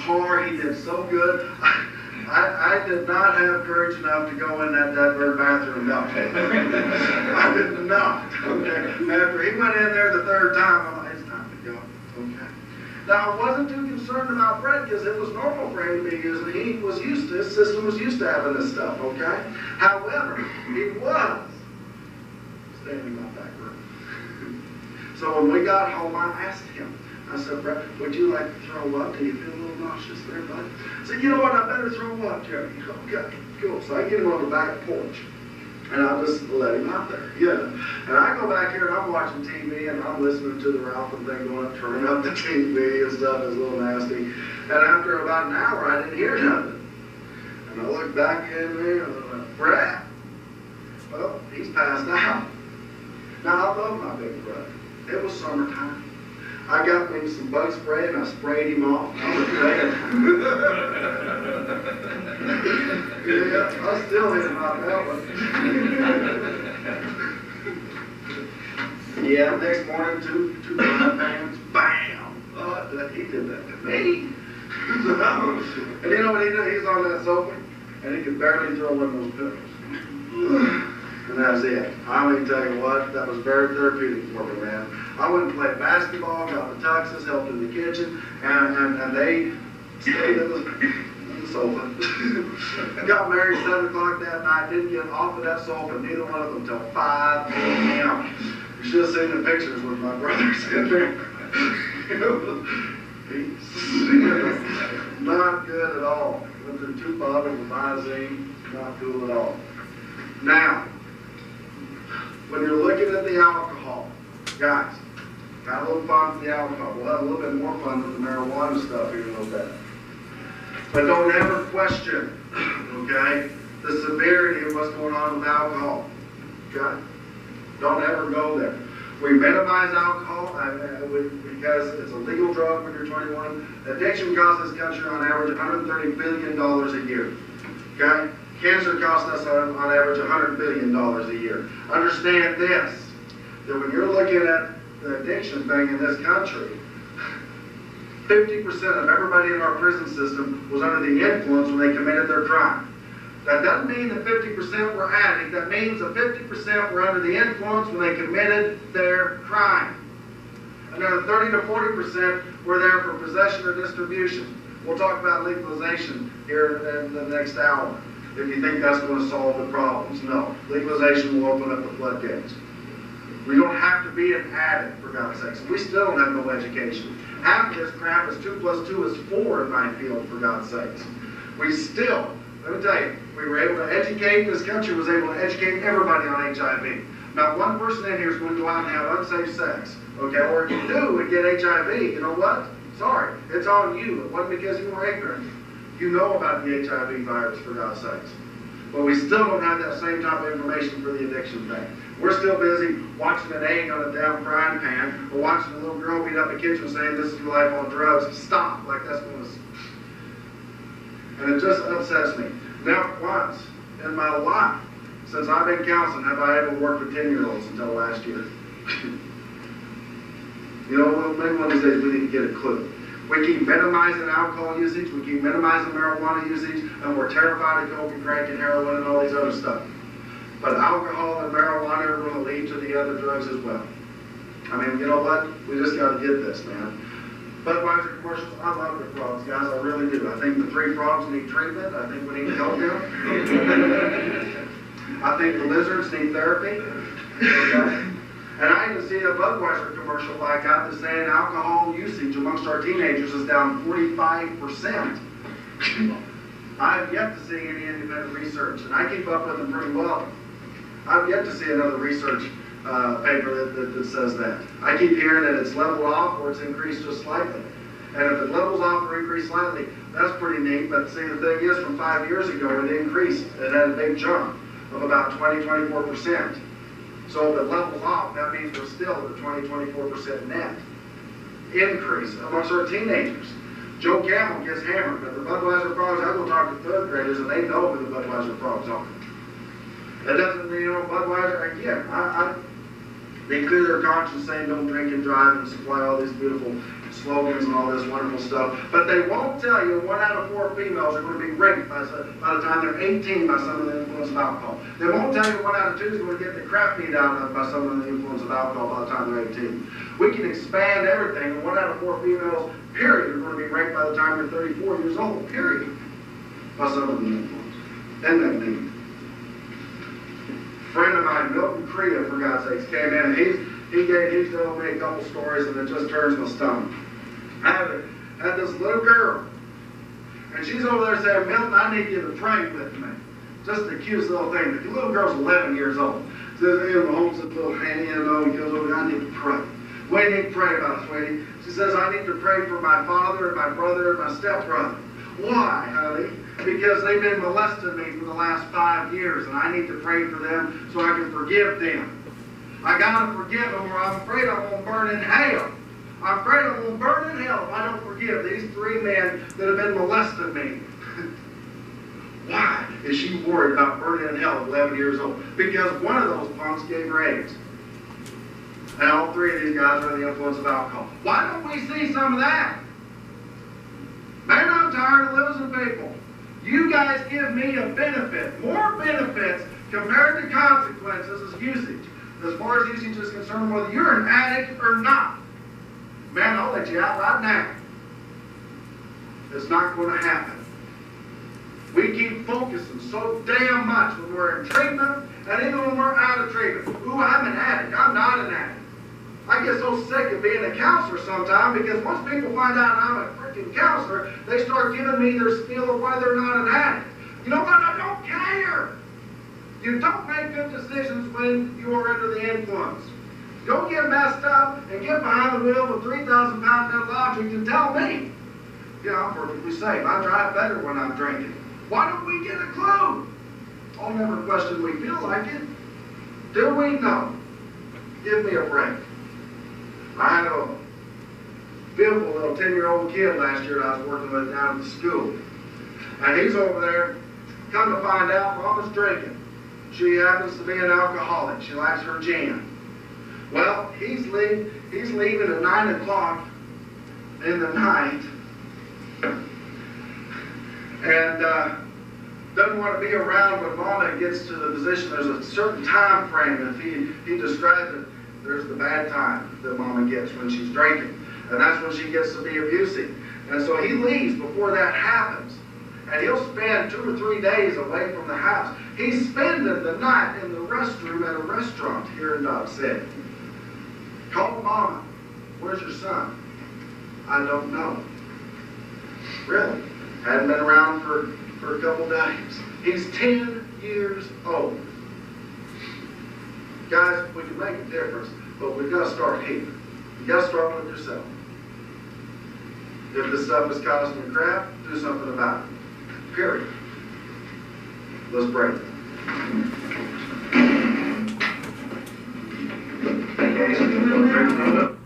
car. He did so good. I did not have courage enough to go in that bird bathroom. No. I did not. Okay. After he went in there the third time, I'm like, it's time to go. Okay. Now, I wasn't too concerned about Brett because it was normal for him to be using. He was used to, his system was used to having this stuff, okay? However, he was standing in my back room. So when we got home, I asked him, I said, Brett, would you like to throw up? Do you feel a little nauseous there, bud? I said, you know what, I better throw up, Jerry. Okay, cool. So I get him on the back porch. And I just let him out there, yeah. And I go back here and I'm watching TV and I'm listening to the Ralph and thing going up, turning up the TV and stuff. It's a little nasty. And after about an hour, I didn't hear nothing. And I looked back in there and I went, Brett? Well, he's passed out. Now, I love my big brother. It was summertime. I got me some bug spray and I sprayed him off. I was dead. Yeah, I still hit him out that one. Yeah, next morning, two frying pans, bam! Oh, he did that to me. And you know what he did? He's on that sofa and he could barely throw one of those pillows. And that's it. I'm going to tell you what, that was very therapeutic for me, man. I went and played basketball, got the tuxes, helped in the kitchen, and they stayed in the sofa. Got married 7 o'clock that night, didn't get off of that sofa, neither one of them, until 5 a.m. You should have seen the pictures with my brothers in there. Not good at all. Went through 2 bottles of Visine, not cool at all. Now, when you're looking at the alcohol, guys, got a little fun with the alcohol. We'll have a little bit more fun with the marijuana stuff here in a little bit. But don't ever question, okay, the severity of what's going on with alcohol. Okay? Don't ever go there. We minimize alcohol because it's a legal drug when you're 21. Addiction costs this country on average $130 billion a year. Okay? Cancer costs us on average $100 billion a year. Understand this, that when you're looking at the addiction thing in this country, 50% of everybody in our prison system was under the influence when they committed their crime. That doesn't mean that 50% were addicts. That means that 50% were under the influence when they committed their crime. Another 30 to 40% were there for possession or distribution. We'll talk about legalization here in the next hour. If you think that's going to solve the problems, no. Legalization will open up the floodgates. We don't have to be an addict, for God's sakes. We still don't have no education. Half of this crap is 2 plus 2 is 4 in my field, for God's sakes. We still, let me tell you, we were able to educate, this country was able to educate everybody on HIV. Not one person in here is going to go out and have unsafe sex, okay? Or if you do and get HIV, you know what? Sorry, it's on you. It wasn't because you were ignorant. You know about the HIV virus, for God's sakes. But we still don't have that same type of information for the addiction thing. We're still busy watching an egg on a damn frying pan or watching a little girl beat up the kitchen saying, this is your life on drugs. Stop, like that's going to... And it just upsets me. Not once in my life, since I've been counseling, have I ever worked with 10-year-olds until last year. You know, maybe one of these days we need to get a clue. We keep minimizing alcohol usage, we keep minimizing marijuana usage, and we're terrified of coke and crack and heroin and all these other stuff. But alcohol and marijuana are going to lead to the other drugs as well. I mean, you know what? We just got to get this, man. Budweiser commercials, I love the frogs, guys, I really do. I think the 3 frogs need treatment. I think we need to help them. I think the lizards need therapy. Okay? And I even see a Budweiser commercial I got that's saying alcohol usage amongst our teenagers is down 45%. I've yet to see any independent research, and I keep up with them pretty well. I've yet to see another research paper that says that. I keep hearing that it's leveled off or it's increased just slightly. And if it levels off or increased slightly, that's pretty neat. But see, the thing is, from 5 years ago, it increased. It had a big jump of about 24%. So if it levels off, that means we're still at the 24% net increase amongst our teenagers. Joe Camel gets hammered, but the Budweiser frogs, I go talk to 3rd graders and they know who the Budweiser frogs are. That doesn't mean, you know, Budweiser, again, they clear their conscience saying don't drink and drive and supply all these beautiful slogans and all this wonderful stuff. But they won't tell you 1 out of 4 females are going to be raped by the time they're 18 by some of the influence of alcohol. They won't tell you 1 out of 2 is going to get the crap beat out of them by some of the influence of alcohol by the time they're 18. We can expand everything, and 1 out of 4 females, period, are going to be raped by the time they're 34 years old, period, by some of the influence. Isn't that neat? A friend of mine, Milton Crea, for God's sakes, came in, and he's told me a couple stories, and it just turns my stomach. I had this little girl, and she's over there saying, Milton, I need you to pray with me. Just the cutest little thing. The little girl's 11 years old. Says, holds a little hand, he goes over, I need to pray. What do you need to pray about, sweetie? She says, I need to pray for my father and my brother and my stepbrother. Why, honey? Because they've been molesting me for the last 5 years, and I need to pray for them so I can forgive them. I gotta forgive them, or I'm afraid I'm gonna burn in hell. I'm afraid I'm gonna burn in hell if I don't forgive these 3 men that have been molesting me. Why is she worried about burning in hell at 11 years old? Because one of those punks gave her AIDS. And all 3 of these guys are under the influence of alcohol. Why don't we see some of that? Man, I'm tired of losing people. You guys give me a benefit, more benefits compared to consequences as usage. As far as usage is concerned, whether you're an addict or not. Man, I'll let you out right now. It's not going to happen. We keep focusing so damn much when we're in treatment and even when we're out of treatment. Ooh, I'm an addict. I'm not an addict. I get so sick of being a counselor sometimes because once people find out I'm a freaking counselor, they start giving me their spiel of why they're not an addict. You know what? I don't care. You don't make good decisions when you are under the influence. Don't get messed up and get behind the wheel with 3,000 pounds of logic to tell me, yeah, I'm perfectly safe. I drive better when I'm drinking. Why don't we get a clue? I'll never question we feel like it. Do we know? Give me a break. I had a beautiful little 10-year-old kid last year that I was working with down at the school. And he's over there. Come to find out, Mom is drinking. She happens to be an alcoholic. She likes her gin. Well, he's leaving at 9 o'clock in the night. And doesn't want to be around when Mama gets to the position. There's a certain time frame. If he describes it, there's the bad time that Mama gets when she's drinking. And that's when she gets to be abusive. And so he leaves before that happens. And he'll spend 2 or 3 days away from the house. He's spending the night in the restroom at a restaurant here in Dodge City. Called Mama. Where's your son? I don't know. Really? Hadn't been around for a couple days. He's 10 years old. Guys, we can make a difference, but we've got to start here. You've got to start with yourself. If this stuff is causing you crap, do something about it. Period. Let's pray. Hey guys,